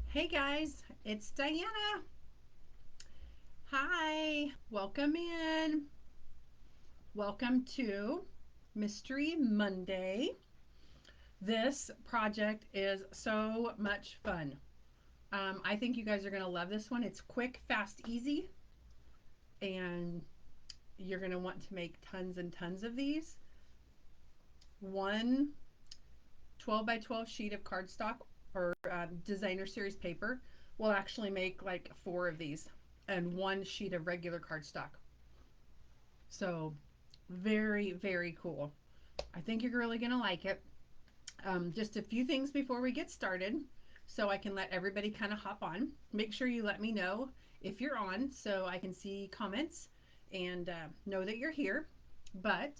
Hey guys, it's Diana. Hi, welcome in. Welcome to Mystery Monday. This project is so much fun. I think you guys are going to love this one. It's quick, fast, easy, and you're going to want to make tons and tons of these. One 12 by 12 sheet of cardstock or designer series paper will actually make like four of these and one sheet of regular cardstock. So very, very cool. I think you're really going to like it. Just a few things before we get started so I can let everybody kind of hop on. Make sure you let me know if you're on so I can see comments and know that you're here. But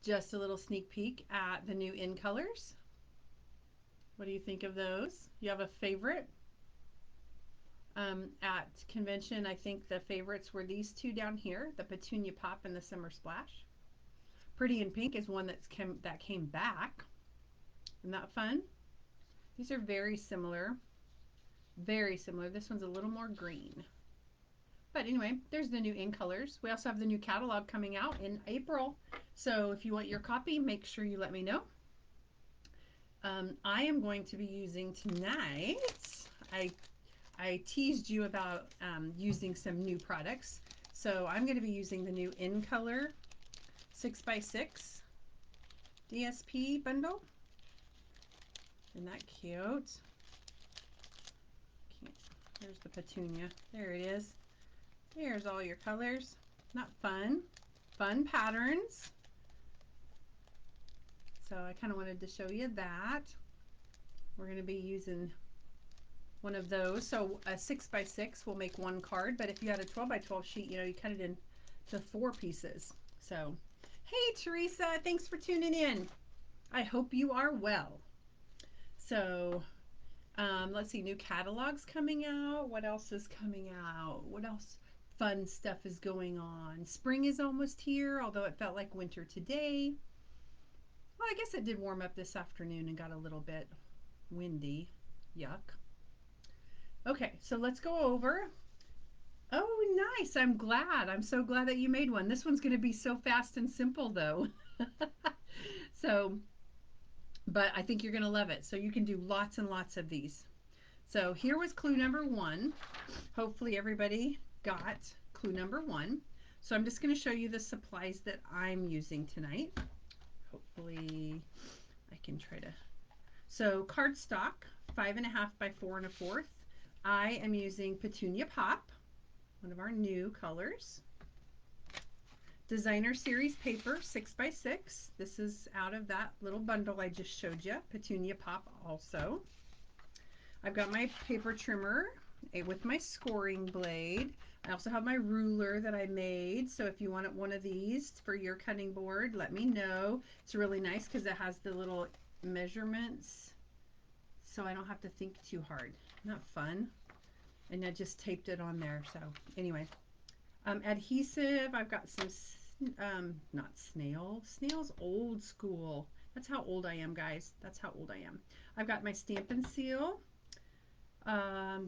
just a little sneak peek at the new in colors. What do you think of those? You have a favorite? At convention, I think the favorites were these two down here, the Petunia Pop and the Summer Splash. Pretty in Pink is one that came back. Isn't that fun? These are very similar. Very similar. This one's a little more green. But anyway, there's the new in colors. We also have the new catalog coming out in April. So if you want your copy, make sure you let me know. I am going to be using tonight, I, I teased you about using some new products. So I'm going to be using the new In Color 6x6 DSP bundle. Isn't that cute? There's the petunia. There it is. There's all your colors. Not fun? Fun patterns. So I kind of wanted to show you that. We're going to be using one of those. So a 6x6 will make one card, but if you had a 12 by 12 sheet, you cut it into four pieces. So, hey Teresa, thanks for tuning in. I hope you are well. So, let's see, new catalogs coming out. What else is coming out? What else fun stuff is going on? Spring is almost here, although it felt like winter today. Well, I guess it did warm up this afternoon and got a little bit windy. Yuck. Okay, so let's go over. Oh, nice. I'm glad. I'm so glad that you made one. This one's going to be so fast and simple, though. So, but I think you're going to love it. So you can do lots and lots of these. So here was clue number one. Hopefully everybody got clue number one. So I'm just going to show you the supplies that I'm using tonight. Hopefully I can try to. So cardstock, 5.5 by 4 1/4. I am using Petunia Pop, one of our new colors. Designer Series paper, 6x6. This is out of that little bundle I just showed you. Petunia Pop also. I've got my paper trimmer with my scoring blade. I also have my ruler that I made. So if you want one of these for your cutting board, let me know. It's really nice because it has the little measurements so I don't have to think too hard. Not fun. And I just taped it on there. So anyway, adhesive. I've got some, not snail. Snail's old school. That's how old I am, guys. That's how old I am. I've got my Stampin' Seal.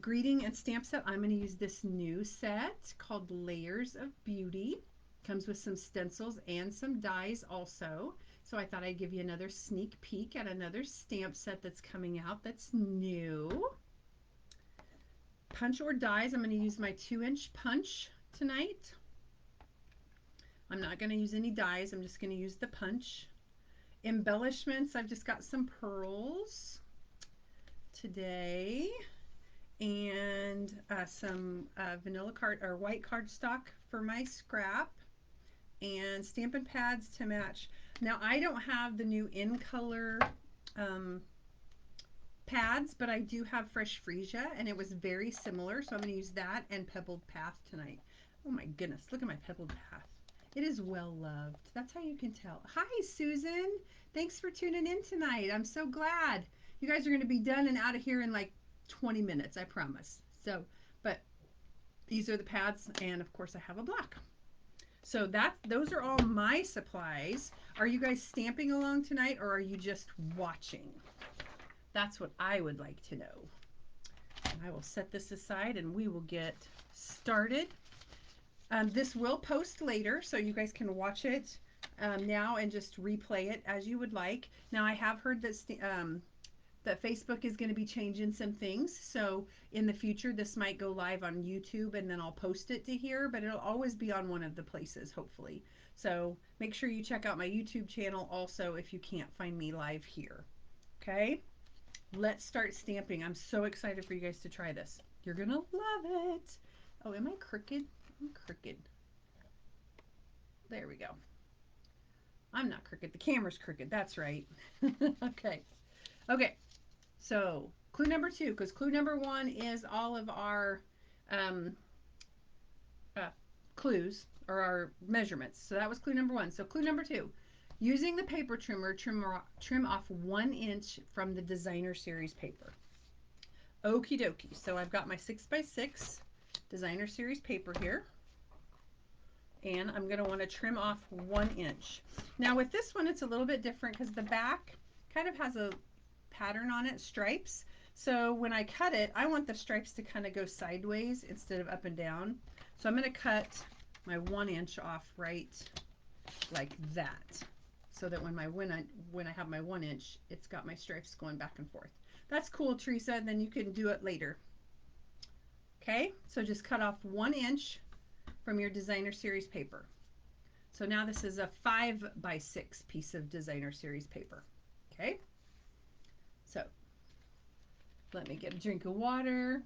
Greeting and stamp set. I'm going to use this new set called Layers of Beauty. Comes with some stencils and some dies also. So I thought I'd give you another sneak peek at another stamp set that's coming out that's new. Punch or dies. I'm going to use my 2-inch punch tonight. I'm not going to use any dies. I'm just going to use the punch. Embellishments. I've just got some pearls today and some vanilla card or white cardstock for my scrap and Stampin' Pads to match. Now I don't have the new in color pads, but I do have Fresh Freesia and it was very similar, so I'm going to use that and Pebbled Path tonight. Oh my goodness, look at my Pebbled Path. It is well loved. That's how you can tell. Hi Susan, thanks for tuning in tonight. I'm so glad. You guys are going to be done and out of here in like 20 minutes, I promise. So, but these are the pads, and of course I have a block. So those are all my supplies. Are you guys stamping along tonight or are you just watching? That's what I would like to know. I will set this aside and we will get started. This will post later, so you guys can watch it now and just replay it as you would like. Now, I have heard that that Facebook is going to be changing some things, so in the future this might go live on YouTube and then I'll post it to here, but it'll always be on one of the places, hopefully. So make sure you check out my YouTube channel also if you can't find me live here. Okay, let's start stamping. I'm so excited for you guys to try this. You're gonna love it. Oh, am I crooked? I'm crooked. There we go. I'm not crooked. The camera's crooked. That's right. Okay. Okay. So clue number 2, because clue number 1 is all of our um, clues or our measurements. So that was clue number 1. So clue number 2, using the paper trimmer, trim off 1 inch from the designer series paper. Okie dokie. So I've got my 6x6 designer series paper here. And I'm going to want to trim off 1 inch. Now with this one, it's a little bit different because the back kind of has a pattern on it, stripes. So when I cut it, I want the stripes to kind of go sideways instead of up and down. So I'm going to cut my 1 inch off right like that, so that when I have my 1 inch, it's got my stripes going back and forth. That's cool, Teresa. And then you can do it later. Okay, so just cut off 1 inch from your designer series paper. So now this is a 5x6 piece of designer series paper. Okay, so let me get a drink of water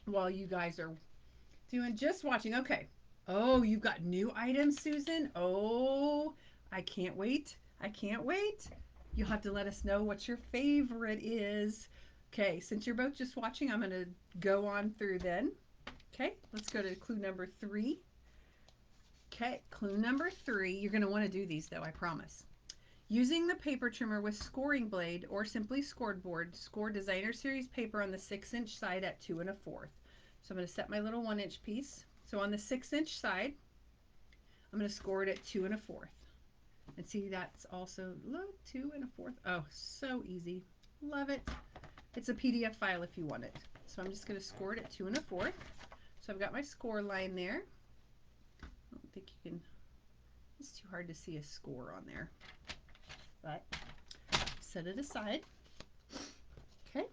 while you guys are just watching. Okay. Oh, you've got new items, Susan. Oh, I can't wait. I can't wait. You'll have to let us know what your favorite is. Okay, since you're both just watching, I'm going to go on through then. Okay, let's go to clue number 3. Okay, clue number 3. You're going to want to do these though, I promise. Using the paper trimmer with scoring blade or simply scored board, score designer series paper on the 6-inch side at 2 1/4. So I'm going to set my little 1 inch piece. So on the 6-inch side, I'm going to score it at 2 1/4. And see, that's also, look, 2 1/4. Oh, so easy. Love it. It's a PDF file if you want it. So I'm just going to score it at 2 1/4. So I've got my score line there. I don't think you can, it's too hard to see a score on there. But set it aside. Okay.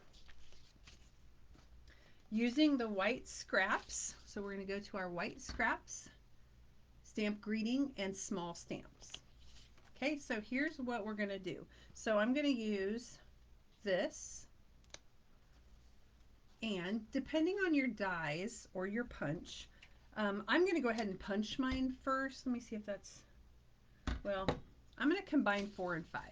Using the white scraps, so we're going to go to our white scraps, stamp greeting and small stamps. Okay, so here's what we're going to do. So I'm going to use this, and depending on your dies or your punch, I'm going to go ahead and punch mine first. Let me see if that's, well, I'm going to combine 4 and 5,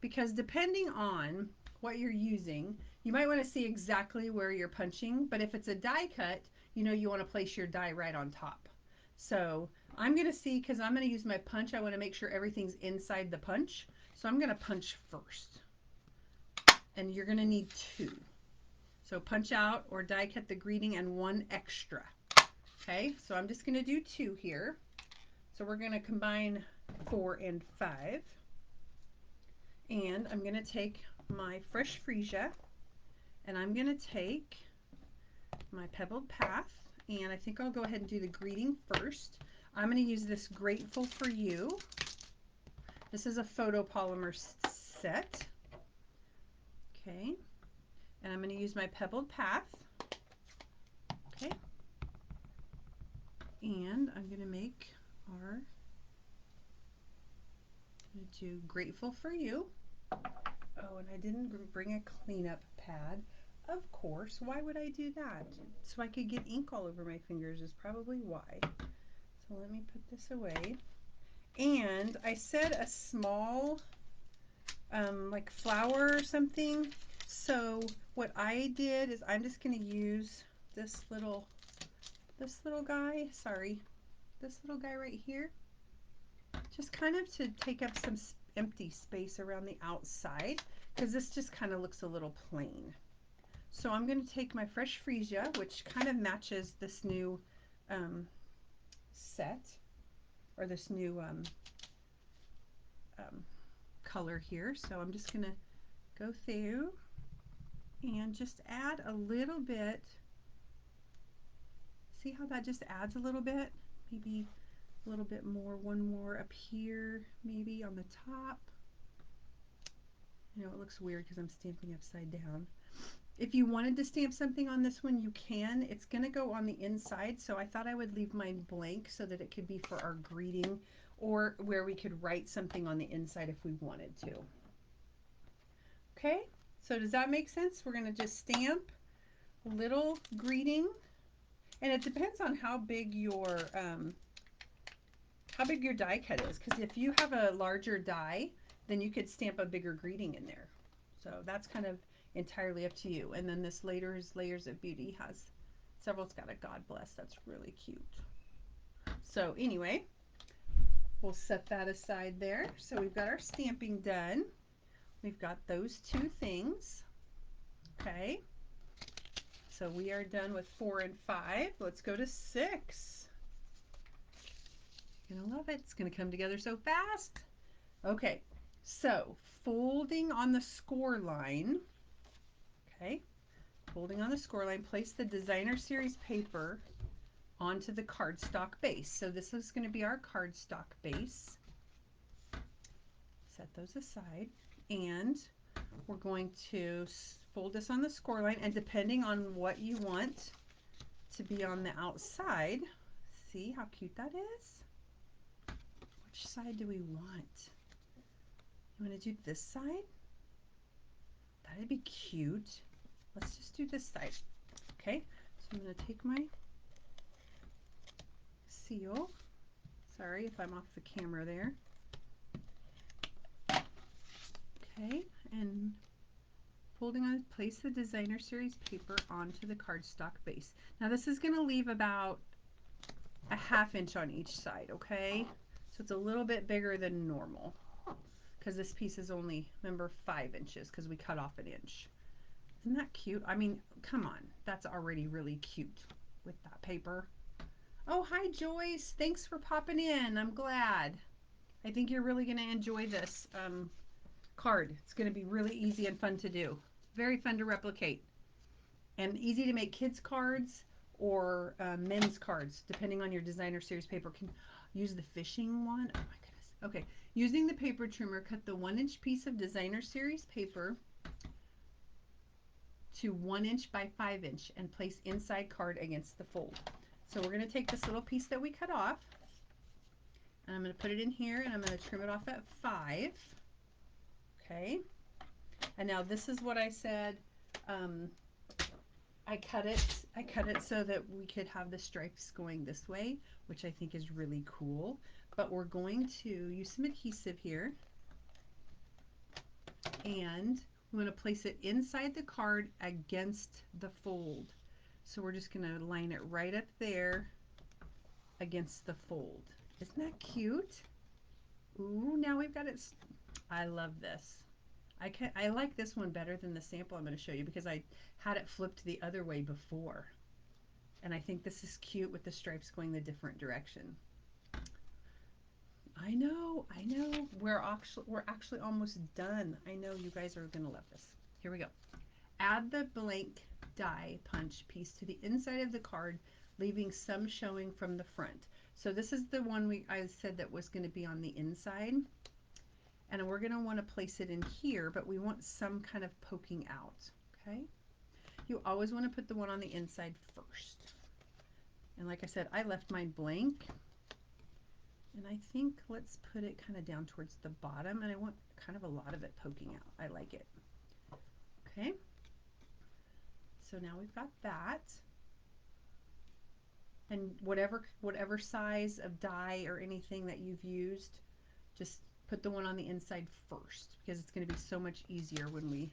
because depending on what you're using, you might want to see exactly where you're punching, but if it's a die cut, you know you want to place your die right on top. So I'm going to see, because I'm going to use my punch, I want to make sure everything's inside the punch. So I'm going to punch first. And you're going to need 2. So punch out or die cut the greeting and 1 extra. Okay, so I'm just going to do 2 here. So we're going to combine 4 and 5. And I'm going to take my fresh freesia, and I'm going to take my pebbled path, and I think I'll go ahead and do the greeting first. I'm going to use this Grateful for You. This is a photopolymer set. Okay, and I'm going to use my pebbled path. Okay, and I'm going to make our, I'm going to do Grateful for You. Oh, and I didn't bring a cleanup pad. Of course, why would I do that? So I could get ink all over my fingers is probably why. So let me put this away. And I said a small, like flower or something. So what I did is I'm just going to use this little guy, sorry, this little guy right here, just kind of to take up some empty space around the outside, because this just kind of looks a little plain. So I'm going to take my fresh freesia, which kind of matches this new set, or this new color here. So I'm just going to go through and just add a little bit. See how that just adds a little bit? Maybe a little bit more, one more up here, maybe on the top. I know it looks weird because I'm stamping upside down. If you wanted to stamp something on this one, you can. It's going to go on the inside, so I thought I would leave mine blank so that it could be for our greeting or where we could write something on the inside if we wanted to. Okay, so does that make sense? We're going to just stamp a little greeting, and it depends on how big your die cut is, because if you have a larger die, then you could stamp a bigger greeting in there. So that's kind of entirely up to you. And then this Layers of Beauty has several. It's got a God bless. That's really cute. So anyway, we'll set that aside there. So we've got our stamping done. We've got those two things. Okay. So we are done with 4 and 5. Let's go to 6. You're gonna love it. It's gonna come together so fast. Okay, so folding on the score line. Okay, folding on the score line, place the designer series paper onto the cardstock base. So this is going to be our cardstock base. Set those aside, and we're going to fold this on the score line, and depending on what you want to be on the outside, see how cute that is? Which side do we want? You want to do this side? That'd be cute. Let's just do this side. Okay, so I'm going to take my seal. Sorry if I'm off the camera there. Okay, and folding on, place the designer series paper onto the cardstock base. Now this is going to leave about a 1/2 inch on each side, okay? So it's a little bit bigger than normal because this piece is only, remember, 5 inches because we cut off an inch. Isn't that cute? I mean, come on, that's already really cute with that paper. Oh, hi Joyce, thanks for popping in. I'm glad. I think you're really going to enjoy this card. It's going to be really easy and fun to do. Very fun to replicate. And easy to make kids cards or men's cards, depending on your designer series paper. Can use the fishing one. Oh my goodness. Okay, using the paper trimmer, cut the 1-inch piece of designer series paper to 1 inch by 5 inch and place inside card against the fold. So we're going to take this little piece that we cut off, and I'm going to put it in here, and I'm going to trim it off at 5. Okay, and now this is what I said. I cut it so that we could have the stripes going this way, which I think is really cool. But we're going to use some adhesive here, and we want to place it inside the card against the fold. So we're just going to line it right up there against the fold. Isn't that cute? Ooh, now we've got it. I love this. I like this one better than the sample I'm going to show you because I had it flipped the other way before. And I think this is cute with the stripes going the different direction. I know. We're actually almost done. I know you guys are going to love this. Here we go. Add the blank die punch piece to the inside of the card, leaving some showing from the front. So this is the one I said that was going to be on the inside. And we're going to want to place it in here, but we want some kind of poking out. Okay? You always want to put the one on the inside first. And like I said, I left mine blank. And I think let's put it kind of down towards the bottom, and I want kind of a lot of it poking out. I like it. Okay. So now we've got that. And whatever size of die or anything that you've used, just put the one on the inside first because it's going to be so much easier when we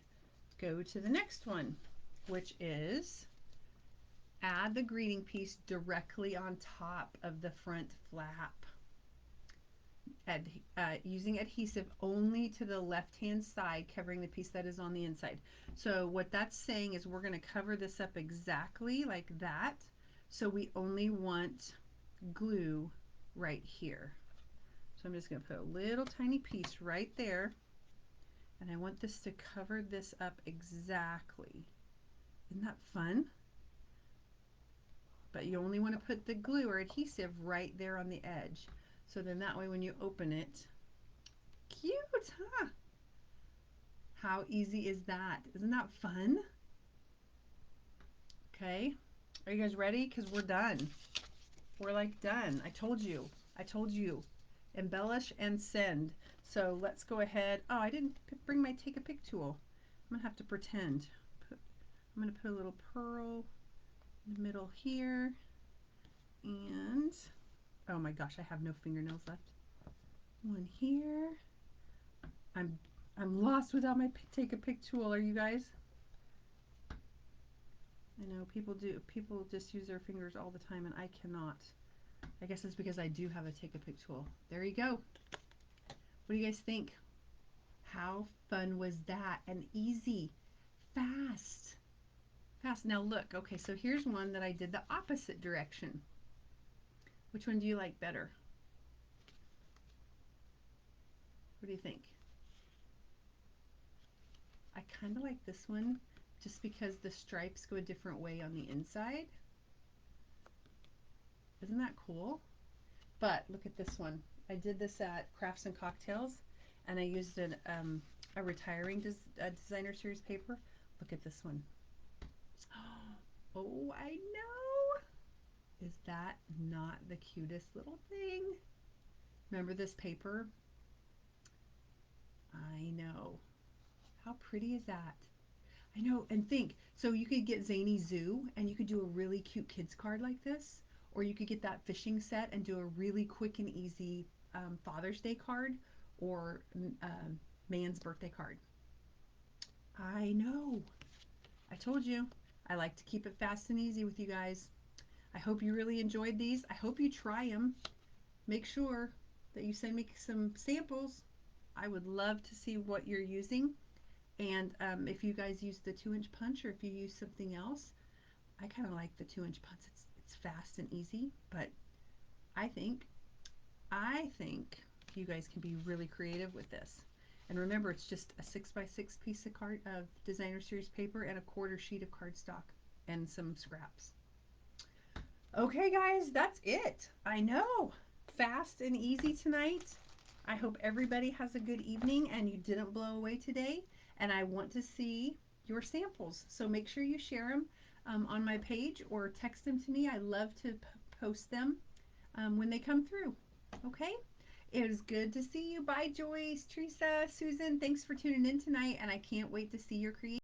go to the next one, which is add the greeting piece directly on top of the front flap. Using adhesive only to the left-hand side, covering the piece that is on the inside. So what that's saying is we're going to cover this up exactly like that. So we only want glue right here. So I'm just going to put a little tiny piece right there, And I want this to cover this up exactly. Isn't that fun? But you only want to put the glue or adhesive right there on the edge. So then that way when you open it, cute, huh? How easy is that? Isn't that fun? Okay, are you guys ready? Because we're done. We're like done. I told you. I told you. Embellish and send. So let's go ahead. Oh, I didn't bring my take a pic tool. I'm gonna have to pretend. I'm gonna put a little pearl in the middle here. And oh my gosh, I have no fingernails left. One here. I'm I'm lost without my take a pic tool. Are you guys? I know people just use their fingers all the time and I cannot. I guess it's because I do have a take a pic tool. There you go. What do you guys think? How fun was that? And easy, fast, fast. Now look, okay, so here's one that I did the opposite direction. Which one do you like better? What do you think? I kind of like this one just because the stripes go a different way on the inside. Isn't that cool? But look at this one. I did this at Crafts and Cocktails and I used a retiring designer series paper. Look at this one. Oh, I know. Is that not the cutest little thing? Remember this paper? I know. How pretty is that? I know, and think, so you could get Zany Zoo and you could do a really cute kids card like this, or you could get that fishing set and do a really quick and easy Father's Day card or man's birthday card. I know. I told you. I like to keep it fast and easy with you guys. I hope you really enjoyed these. I hope you try them. Make sure that you send me some samples. I would love to see what you're using. And if you guys use the 2-inch punch or if you use something else, I kind of like the 2-inch punch. It's fast and easy, but I think I think you guys can be really creative with this. And remember, it's just a 6x6 piece of designer series paper and a quarter sheet of cardstock and some scraps. Okay, guys, that's it. I know. Fast and easy tonight. I hope everybody has a good evening and you didn't blow away today. And I want to see your samples. So make sure you share them on my page or text them to me. I love to post them when they come through. Okay? It was good to see you. Bye, Joyce, Teresa, Susan. Thanks for tuning in tonight. And I can't wait to see your creation.